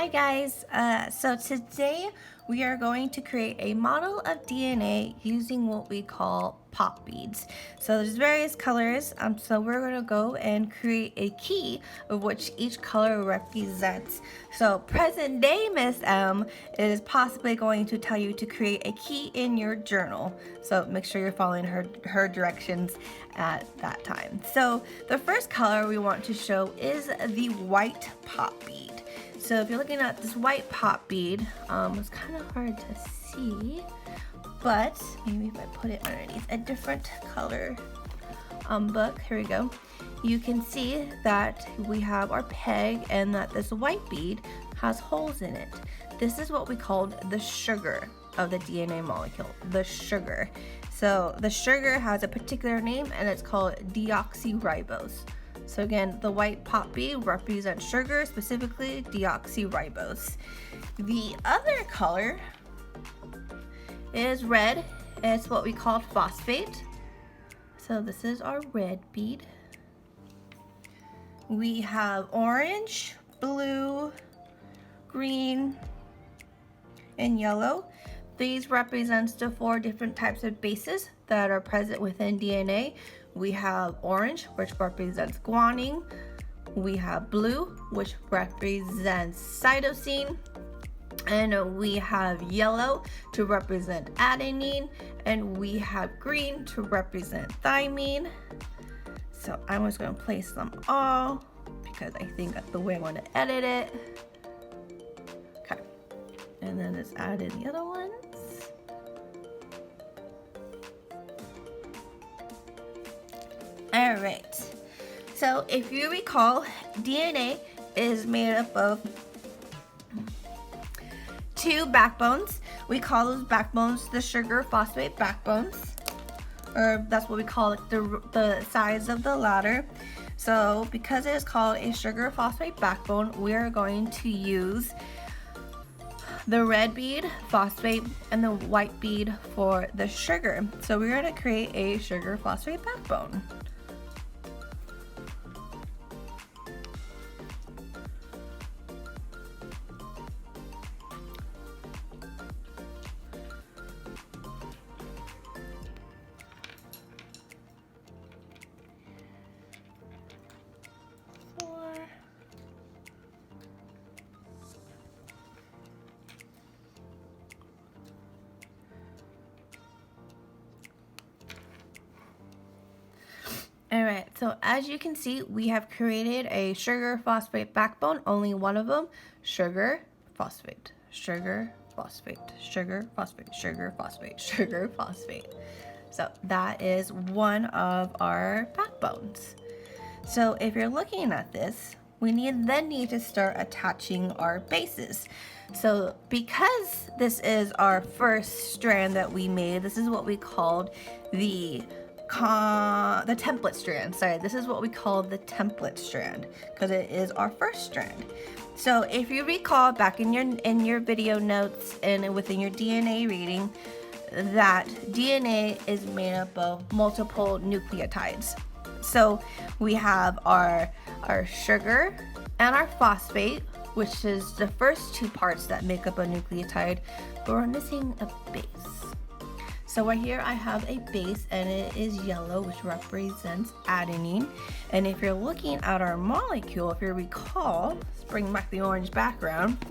Hi guys, so today we are going to create a model of DNA using what we call pop beads. So there's various colors, so we're going to go and create a key of which each color represents. So present day Miss M is possibly going to tell you to create a key in your journal. So make sure you're following her directions at that time. So the first color we want to show is the white pop bead. So if you're looking at this white pop bead, it's kind of hard to see, but maybe if I put it underneath a different color book, here we go. You can see that we have our peg and that this white bead has holes in it. This is what we called the sugar of the DNA molecule, the sugar. So the sugar has a particular name and it's called deoxyribose. So again, the white pop bead represents sugar, specifically deoxyribose. The other color is red. It's what we call phosphate. So this is our red bead. We have orange, blue, green, and yellow. These represents the 4 different types of bases that are present within DNA. We have orange, which represents guanine. We have blue, which represents cytosine. And we have yellow to represent adenine. And we have green to represent thymine. So I'm just going to place them all because I think that's the way I want to edit it. Okay. And then let's add in the other ones. All right. So if you recall, DNA is made up of 2 backbones. We call those backbones the sugar phosphate backbones, or that's what we call it, the size of the ladder. So because it is called a sugar phosphate backbone, we are going to use the red bead, phosphate, and the white bead for the sugar. So we're going to create a sugar phosphate backbone. Alright, so as you can see, we have created a sugar phosphate backbone, only one of them, sugar, phosphate, sugar, phosphate, sugar, phosphate, sugar, phosphate, sugar, phosphate. So that is one of our backbones. So if you're looking at this, we then need to start attaching our bases. So because this is our first strand that we made, this is what we called the template strand. Sorry, this is what we call the template strand because it is our first strand. So if you recall back in your video notes and within your DNA reading, that DNA is made up of multiple nucleotides. So we have our sugar and our phosphate, which is the first 2 parts that make up a nucleotide, but we're missing a base. So right here I have a base and it is yellow, which represents adenine. And if you're looking at our molecule, if you recall, let's bring back the orange background,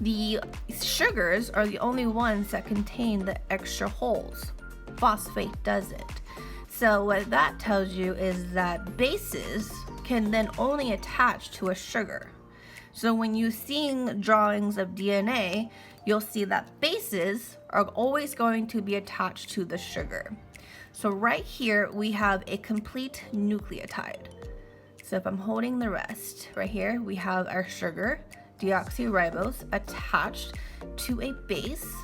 the sugars are the only ones that contain the extra holes. Phosphate doesn't. So what that tells you is that bases can then only attach to a sugar. So when you're seeing drawings of DNA, you'll see that bases are always going to be attached to the sugar. So right here we have a complete nucleotide. So if I'm holding the rest, right here we have our sugar, deoxyribose, attached to a base.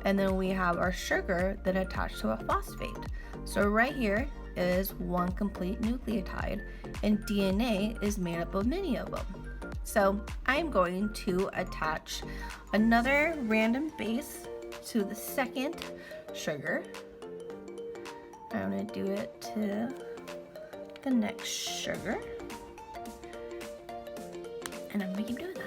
And then we have our sugar then attached to a phosphate. So right here is one complete nucleotide, and DNA is made up of many of them. So I'm going to attach another random base to the second sugar. I'm going to do it to the next sugar. And I'm gonna keep doing that.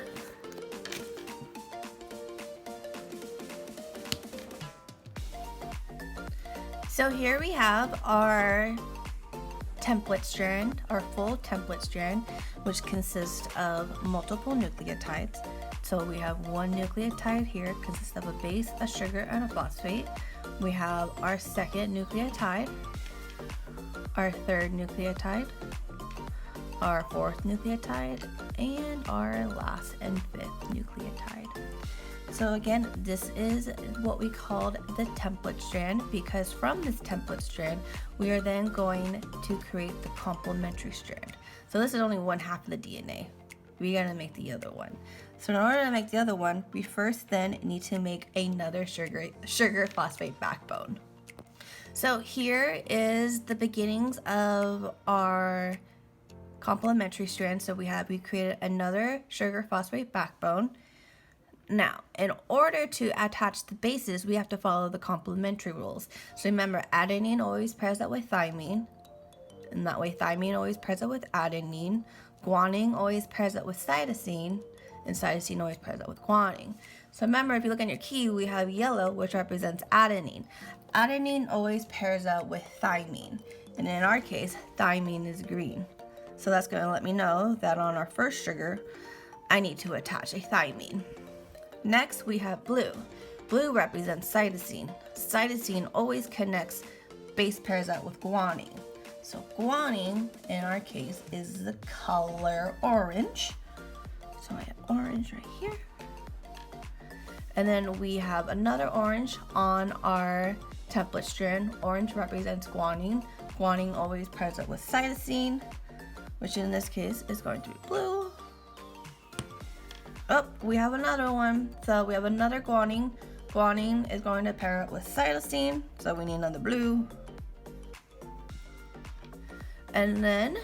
So here we have our template strand, our full template strand, which consists of multiple nucleotides. So we have one nucleotide here, consists of a base, a sugar, and a phosphate. We have our second nucleotide, our third nucleotide, our fourth nucleotide, and our last and fifth nucleotide. So again, this is what we called the template strand, because from this template strand, we are then going to create the complementary strand. So this is only one half of the DNA. We gotta make the other one. So in order to make the other one, we first then need to make another sugar phosphate backbone. So here is the beginnings of our complementary strand. So we created another sugar phosphate backbone. Now, in order to attach the bases, we have to follow the complementary rules. So remember, adenine always pairs up with thymine, and that way thymine always pairs up with adenine. Guanine always pairs up with cytosine, and cytosine always pairs up with guanine. So remember, if you look on your key, we have yellow, which represents adenine. Adenine always pairs up with thymine, and in our case, thymine is green. So that's going to let me know that on our first sugar, I need to attach a thymine. Next, we have blue. Blue represents cytosine. Cytosine always connects base pairs up with guanine. So guanine, in our case, is the color orange. So I have orange right here. And then we have another orange on our template strand. Orange represents guanine. Guanine always pairs up with cytosine, which in this case is going to be blue. Oh, we have another one. So we have another guanine. Guanine is going to pair up with cytosine, so we need another blue. And then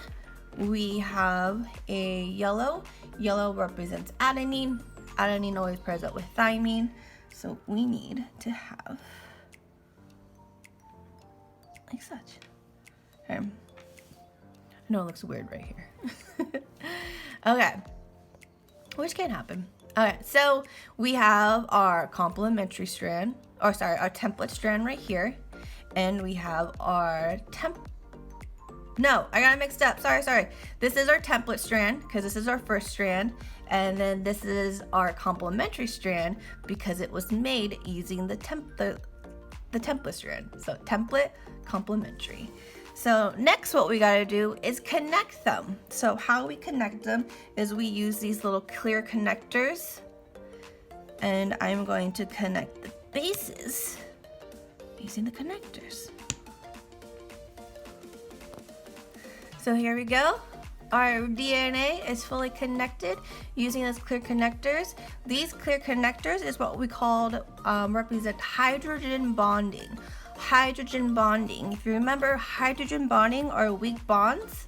we have a yellow. Yellow represents adenine. Adenine always pairs up with thymine, so we need to have like such. Okay. I know it looks weird right here. Okay. Which can happen. Okay, so we have our complementary strand, our template strand right here, and we have our No, I got it mixed up. Sorry. This is our template strand because this is our first strand, and then this is our complementary strand because it was made using the template strand. So template, complementary. So next what we gotta do is connect them. So how we connect them is we use these little clear connectors, and I'm going to connect the bases using the connectors. So here we go. Our DNA is fully connected using those clear connectors. These clear connectors is what we called represent hydrogen bonding. Hydrogen bonding. If you remember, hydrogen bonding are weak bonds.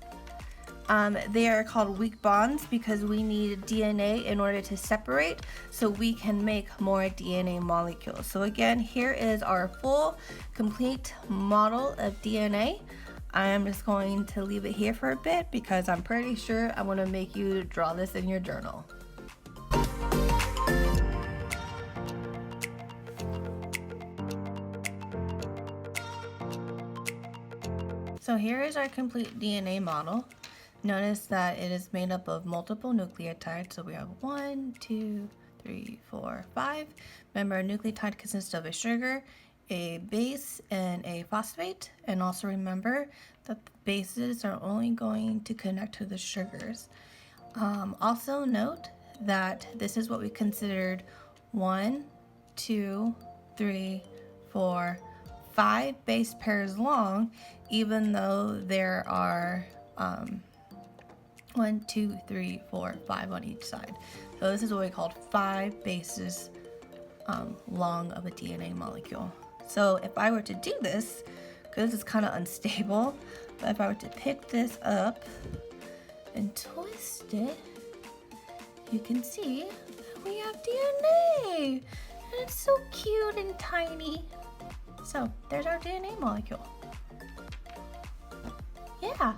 They are called weak bonds because we need DNA in order to separate so we can make more DNA molecules. So again, here is our full, complete model of DNA. I am just going to leave it here for a bit because I'm pretty sure I'm going to make you draw this in your journal. So here is our complete DNA model. Notice that it is made up of multiple nucleotides. So we have 1, 2, 3, 4, 5. Remember, a nucleotide consists of a sugar, a base, and a phosphate. And also remember that the bases are only going to connect to the sugars. Also note that this is what we considered 1, 2, 3, 4, 5 base pairs long, even though there are 1, 2, 3, 4, 5 on each side. So this is what we called 5 bases long of a DNA molecule. So if I were to do this, because this is kind of unstable, but if I were to pick this up and twist it, you can see that we have DNA. And it's so cute and tiny. So there's our DNA molecule. Yeah.